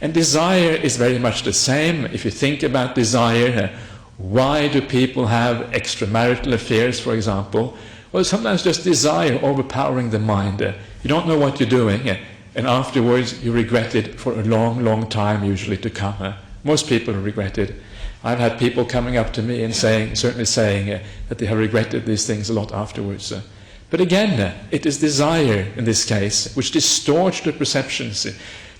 And desire is very much the same. If you think about desire, why do people have extramarital affairs, for example? Well, sometimes just desire overpowering the mind. You don't know what you're doing, and afterwards you regret it for a long, long time usually to come. Most people regret it. I've had people coming up to me and certainly saying that they have regretted these things a lot afterwards. But again, it is desire in this case which distorts the perceptions.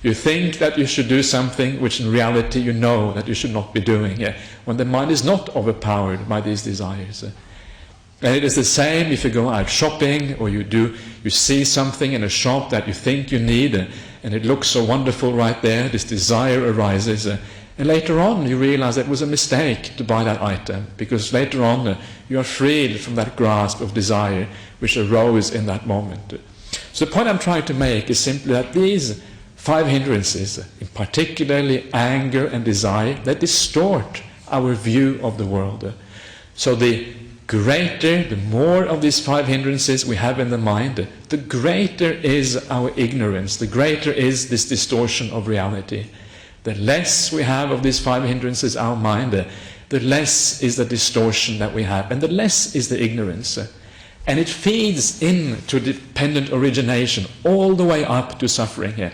You think that you should do something which in reality you know that you should not be doing, when the mind is not overpowered by these desires. And it is the same if you go out shopping, or you see something in a shop that you think you need, and it looks so wonderful right there. This desire arises, and later on you realize it was a mistake to buy that item, because later on you are freed from that grasp of desire which arose in that moment. So the point I'm trying to make is simply that these 5 hindrances, in particularly anger and desire, they distort our view of the world. So the more of these 5 hindrances we have in the mind, the greater is our ignorance, the greater is this distortion of reality. The less we have of these 5 hindrances in our mind, the less is the distortion that we have, and the less is the ignorance. And it feeds into dependent origination all the way up to suffering.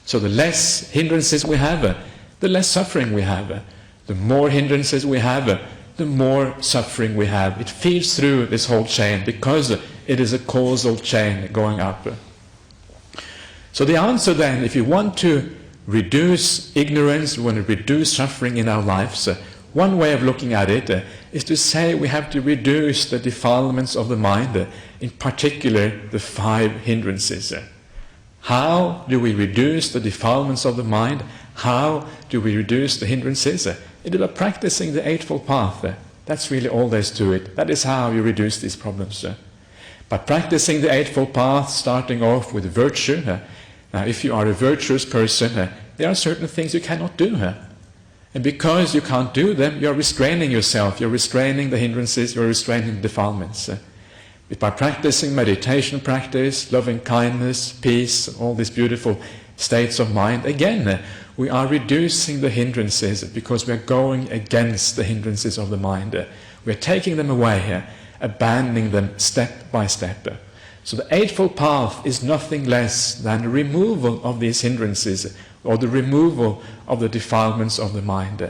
So the less hindrances we have, the less suffering we have. The more hindrances we have, the more suffering we have. It feeds through this whole chain because it is a causal chain going up. So the answer then, if you want to reduce ignorance, we want to reduce suffering in our lives, one way of looking at it is to say we have to reduce the defilements of the mind, in particular the 5 hindrances. How do we reduce the defilements of the mind? How do we reduce the hindrances? It is by practicing the Eightfold Path. That's really all there is to it. That is how you reduce these problems. By practicing the Eightfold Path, starting off with virtue. Now, if you are a virtuous person, there are certain things you cannot do. And because you can't do them, you're restraining yourself. You're restraining the hindrances. You're restraining the defilements. By practicing meditation practice, loving kindness, peace, all these beautiful states of mind, again, we are reducing the hindrances because we are going against the hindrances of the mind. We are taking them away, abandoning them step by step. So the Eightfold Path is nothing less than the removal of these hindrances, or the removal of the defilements of the mind.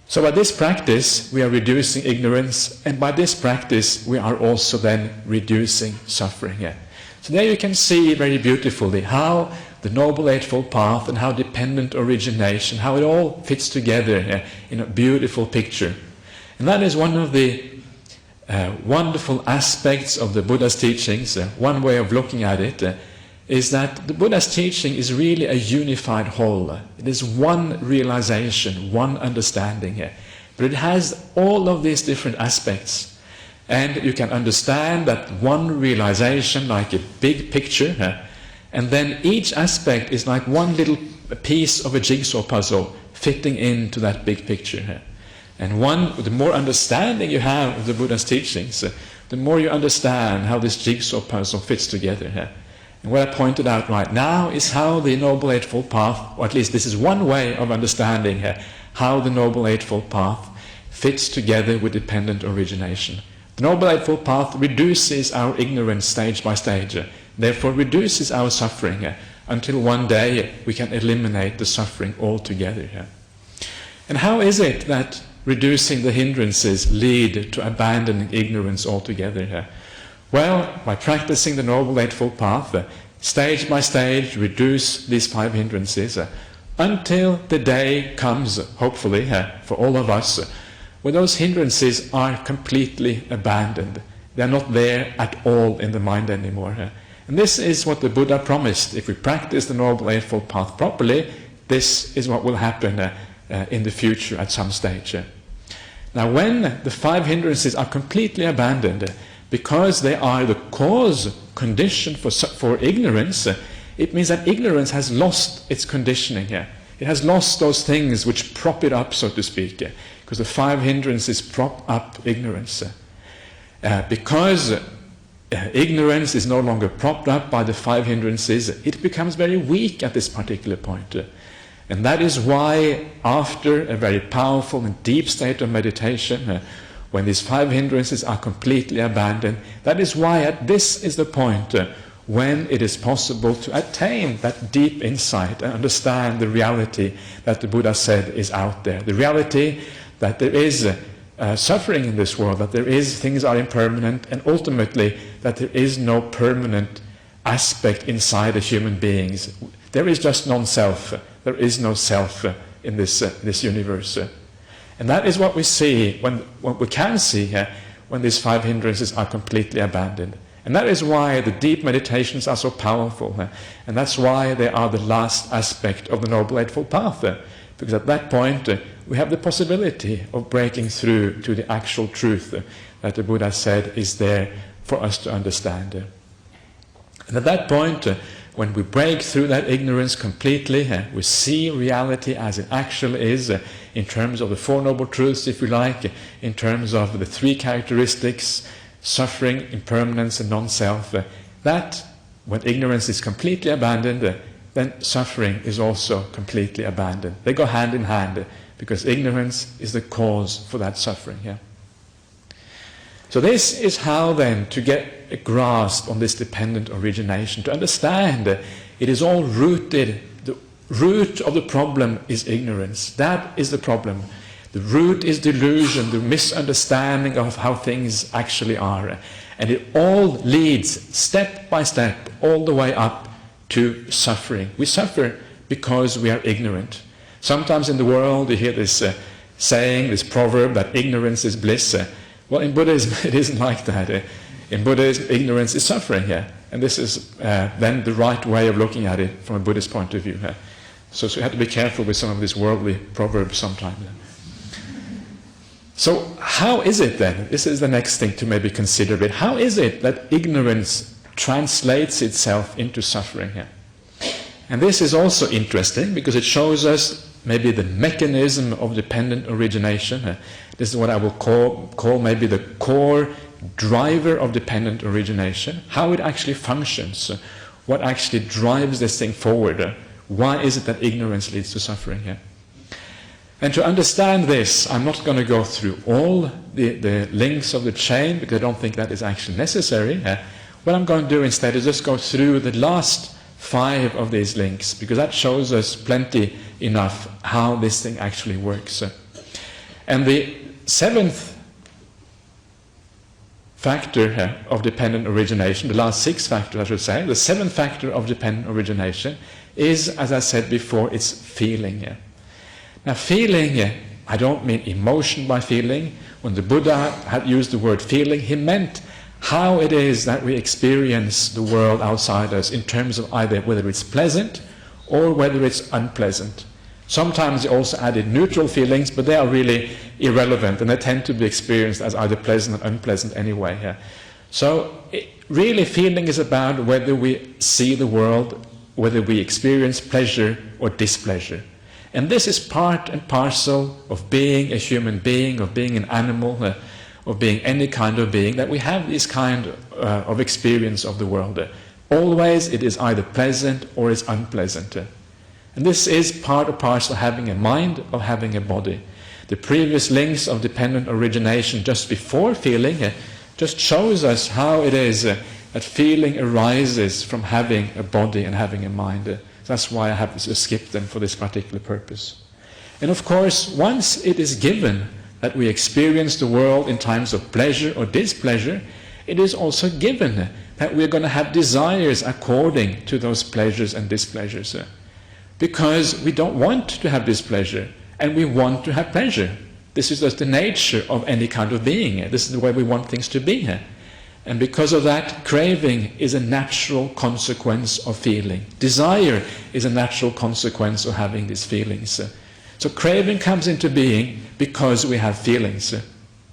So by this practice we are reducing ignorance, and by this practice we are also then reducing suffering. So there you can see very beautifully how the Noble Eightfold Path and how dependent origination, how it all fits together in a beautiful picture. And that is one of the wonderful aspects of the Buddha's teachings. One way of looking at it is that the Buddha's teaching is really a unified whole. It is one realization, one understanding. But it has all of these different aspects. And you can understand that one realization like a big picture, and then each aspect is like one little piece of a jigsaw puzzle fitting into that big picture. And the more understanding you have of the Buddha's teachings, the more you understand how this jigsaw puzzle fits together. And what I pointed out right now is how the Noble Eightfold Path, or at least this is one way of understanding how the Noble Eightfold Path fits together with dependent origination. The Noble Eightfold Path reduces our ignorance stage by stage, therefore reduces our suffering, until one day we can eliminate the suffering altogether. And how is it that reducing the hindrances lead to abandoning ignorance altogether? Well, by practicing the Noble Eightfold Path, stage by stage reduce these 5 hindrances, until the day comes, hopefully, for all of us, where those hindrances are completely abandoned. They are not there at all in the mind anymore. And this is what the Buddha promised. If we practice the Noble Eightfold Path properly, this is what will happen in the future at some stage. Now, when the 5 hindrances are completely abandoned, because they are the cause condition for ignorance, it means that ignorance has lost its conditioning. It has lost those things which prop it up, so to speak, because the 5 hindrances prop up ignorance. Because ignorance is no longer propped up by the 5 hindrances, it becomes very weak at this particular point. And that is why, after a very powerful and deep state of meditation, when these 5 hindrances are completely abandoned, that is why this is the point when it is possible to attain that deep insight and understand the reality that the Buddha said is out there. The reality that there is suffering in this world, that things are impermanent, and ultimately that there is no permanent aspect inside the human beings. There is just non-self. There is no self in this universe. And that is what we see, what we can see when these 5 hindrances are completely abandoned. And that is why the deep meditations are so powerful. And that's why they are the last aspect of the Noble Eightfold Path. Because at that point, we have the possibility of breaking through to the actual truth that the Buddha said is there for us to understand. And at that point, when we break through that ignorance completely, we see reality as it actually is, in terms of the Four Noble Truths, if you like, in terms of the 3 characteristics, suffering, impermanence, and non-self, that when ignorance is completely abandoned, then suffering is also completely abandoned. They go hand in hand, because ignorance is the cause for that suffering. So this is how then to get a grasp on this dependent origination, to understand it is all rooted. The root of the problem is ignorance. That is the problem. The root is delusion, the misunderstanding of how things actually are. And it all leads, step by step, all the way up to suffering. We suffer because we are ignorant. Sometimes in the world you hear this saying, this proverb, that ignorance is bliss. Well, in Buddhism it isn't like that. In Buddhism, ignorance is suffering. And this is then the right way of looking at it from a Buddhist point of view. So we have to be careful with some of these worldly proverbs sometimes. So how is it then, this is the next thing to maybe consider a bit, how is it that ignorance translates itself into suffering here? And this is also interesting because it shows us maybe the mechanism of dependent origination. This is what I will call maybe the core driver of dependent origination, how it actually functions, what actually drives this thing forward. Why is it that ignorance leads to suffering here? And to understand this, I'm not going to go through all the links of the chain, because I don't think that is actually necessary. What I'm going to do instead is just go through the last 5 of these links, because that shows us plenty enough how this thing actually works. And the 7th factor of dependent origination, the last 6 factors I should say, the 7th factor of dependent origination is, as I said before, it's feeling. Now feeling, I don't mean emotion by feeling. When the Buddha had used the word feeling, he meant how it is that we experience the world outside us in terms of either whether it's pleasant or whether it's unpleasant. Sometimes he also added neutral feelings, but they are really irrelevant and they tend to be experienced as either pleasant or unpleasant anyway. So really feeling is about whether we see the world, whether we experience pleasure or displeasure. And this is part and parcel of being a human being, of being an animal, of being any kind of being, that we have this kind of experience of the world. Always it is either pleasant or it's unpleasant. And this is part and parcel of having a mind, of having a body. The previous links of dependent origination just before feeling just shows us how it is that feeling arises from having a body and having a mind. That's why I have to skip them for this particular purpose. And of course, once it is given that we experience the world in times of pleasure or displeasure, it is also given that we're going to have desires according to those pleasures and displeasures. Because we don't want to have displeasure, and we want to have pleasure. This is just the nature of any kind of being. This is the way we want things to be. And because of that, craving is a natural consequence of feeling. Desire is a natural consequence of having these feelings. So craving comes into being because we have feelings.